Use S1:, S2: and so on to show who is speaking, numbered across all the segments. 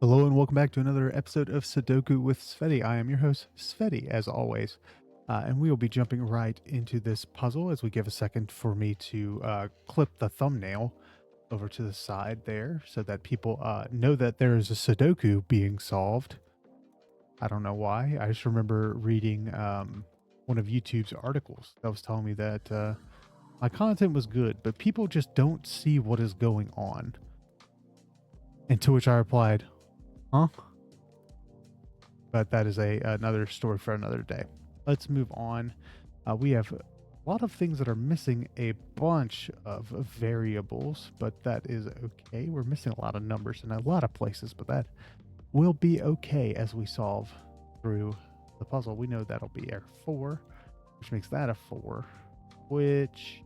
S1: Hello and welcome back to another episode of Sudoku with Tsvetii. I am your host, Tsvetii, as always. And we will be jumping right into this puzzle as we give a second for me to clip the thumbnail over to the side there so that people know that there is a Sudoku being solved. I don't know why. I just remember reading one of YouTube's articles that was telling me that my content was good, but people just don't see what is going on. And to which I replied, huh? But that is another story for another day. Let's move on. We have a lot of things that are missing a bunch of variables, but that is okay. We're missing a lot of numbers in a lot of places, but that will be okay as we solve through the puzzle. We know that'll be our 4, which makes that a 4, which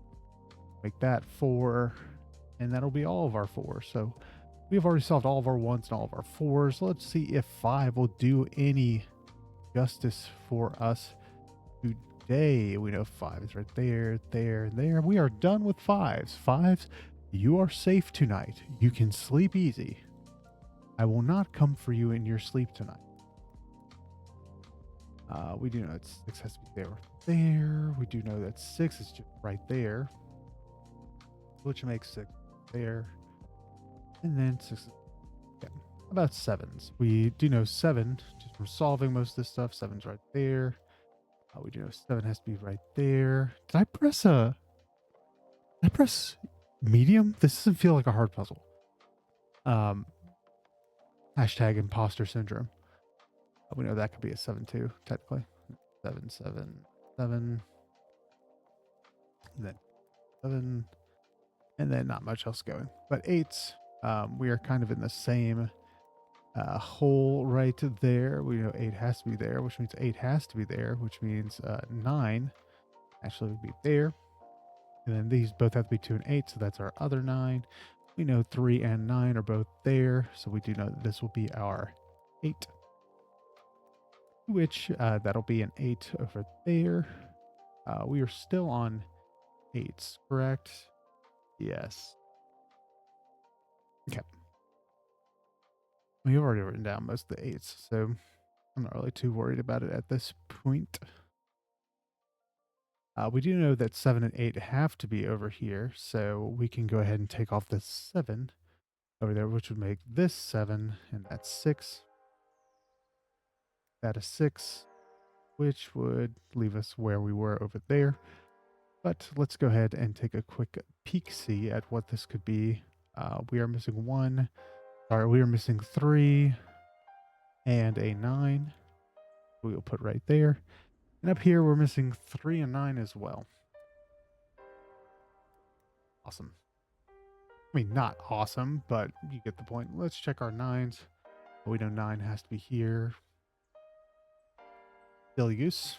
S1: make that 4, and that'll be all of our 4s. So we have already solved all of our 1s and all of our 4s. Let's see if 5 will do any justice for us today. We know 5 is right there, there, and there. We are done with 5s. 5s, you are safe tonight. You can sleep easy. I will not come for you in your sleep tonight. We do know that 6 has to be there. We do know that 6 is just right there, which makes 6 there. And then 6. Okay. About 7s. We do know 7, just from solving most of this stuff. 7's right there. We do know 7 has to be right there. Did I press medium? This doesn't feel like a hard puzzle. Hashtag imposter syndrome. We know that could be a 7 too, technically. 7, 7, 7. And then 7. And then not much else going. But 8s, we are kind of in the same hole right there. We know 8 has to be there, which means 8 has to be there, which means 9 actually would be there. And then these both have to be 2 and 8, so that's our other 9. We know 3 and 9 are both there, so we do know that this will be our 8, which that'll be an 8 over there. We are still on 8s, correct? Yes. Okay. We've already written down most of the 8s, so I'm not really too worried about it at this point. We do know that 7 and 8 have to be over here, so we can go ahead and take off this 7 over there, which would make this 7, and that's 6. That is 6, which would leave us where we were over there. But let's go ahead and take a quick peek-see at what this could be. We are missing 1. Sorry, we are missing 3 and a 9. We will put right there. And up here, we're missing 3 and 9 as well. Awesome. I mean, not awesome, but you get the point. Let's check our 9s. We know 9 has to be here. Still use.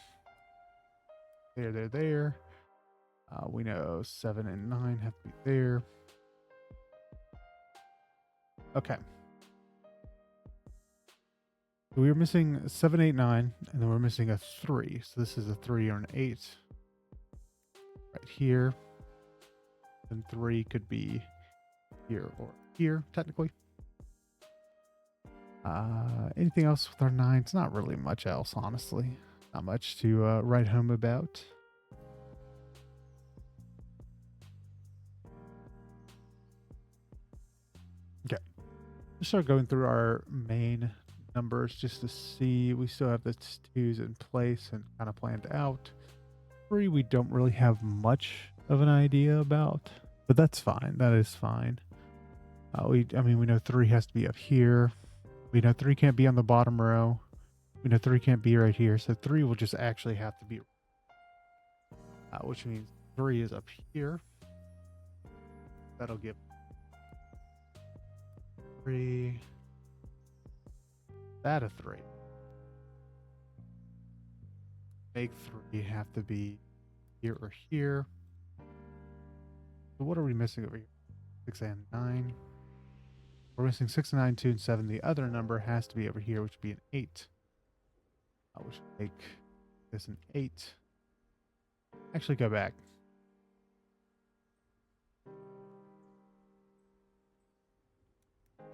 S1: There. We know 7 and 9 have to be there. Okay. We were missing 7, 8, 9, and then we're missing a 3. So this is a 3 or an 8 right here. And 3 could be here or here, technically. Anything else with our 9s? Not really much else, honestly. Not much to write home about. Okay. Let's start going through our main numbers just to see. We still have the 2s in place and kind of planned out. 3 we don't really have much of an idea about, but that's fine. That is fine. We know 3 has to be up here. We know 3 can't be on the bottom row. We know 3 can't be right here. So 3 will just actually have to be, which means 3 is up here. That'll give 3, that a 3. Make 3 have to be here or here. So what are we missing over here? 6 and 9. We're missing 6 and 9, 2 and 7. The other number has to be over here, which would be an 8. Which would make this an 8. Actually, go back.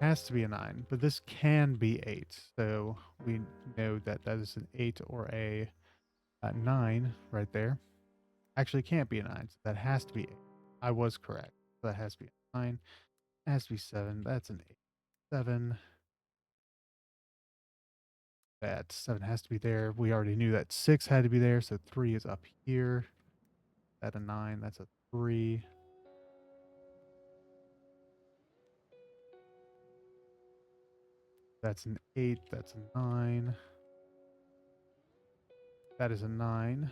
S1: has to be a 9, but this can be 8. So we know that that is an 8 or a 9 right there. Actually, it can't be a 9. So that has to be 8. I was correct. So that has to be a 9. It has to be 7. That's an 8. 7. That 7 has to be there. We already knew that 6 had to be there. So 3 is up here. That's a 9. That's a 3. That's an 8. That's a 9. That is a 9.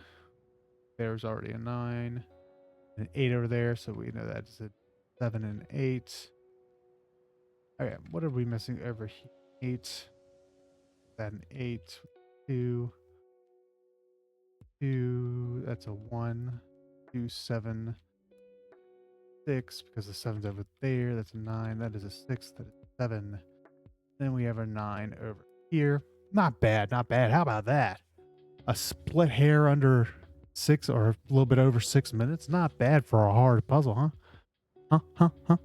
S1: There's already a 9. An 8 over there. So we know that's a 7 and 8. Okay, what are we missing over here? 8. That an 8. 2. 2. That's a 1. 2, 7. 6, because the 7's over there. That's a 9. That is a 6. That is a 7. Then we have our 9 over here. Not bad, not bad. How about that? A split hair under 6 or a little bit over 6 minutes. Not bad for a hard puzzle, huh? Huh?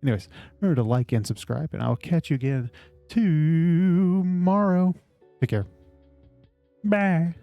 S1: Anyways, remember to like and subscribe, and I'll catch you again tomorrow. Take care. Bye.